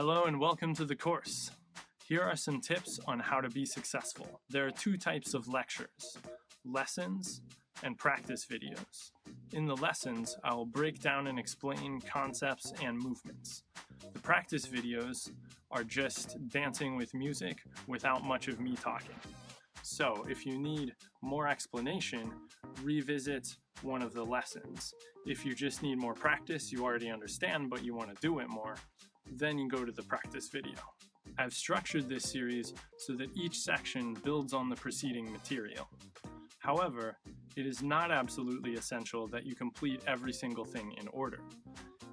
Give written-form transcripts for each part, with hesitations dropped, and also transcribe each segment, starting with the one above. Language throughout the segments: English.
Hello and welcome to the course. Here are some tips on how to be successful. There are two types of lectures, lessons and practice videos. In the lessons, I will break down and explain concepts and movements. The practice videos are just dancing with music without much of me talking. So if you need more explanation, revisit one of the lessons. If you just need more practice, you already understand, but you want to do it more, then you go to the practice video. I've structured this series so that each section builds on the preceding material. However, it is not absolutely essential that you complete every single thing in order.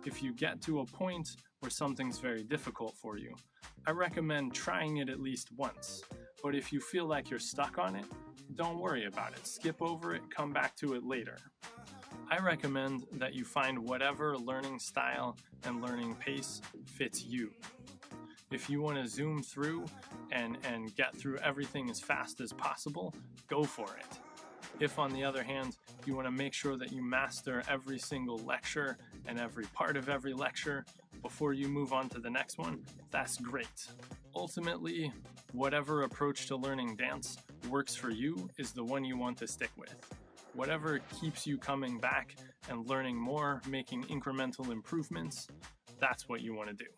If you get to a point where something's very difficult for you, I recommend trying it at least once. But if you feel like you're stuck on it, don't worry about it. Skip over it, come back to it later. I recommend that you find whatever learning style and learning pace fits you. If you want to zoom through and get through everything as fast as possible, go for it. If, on the other hand, you want to make sure that you master every single lecture and every part of every lecture before you move on to the next one, that's great. Ultimately, whatever approach to learning dance works for you is the one you want to stick with. Whatever keeps you coming back and learning more, making incremental improvements, that's what you want to do.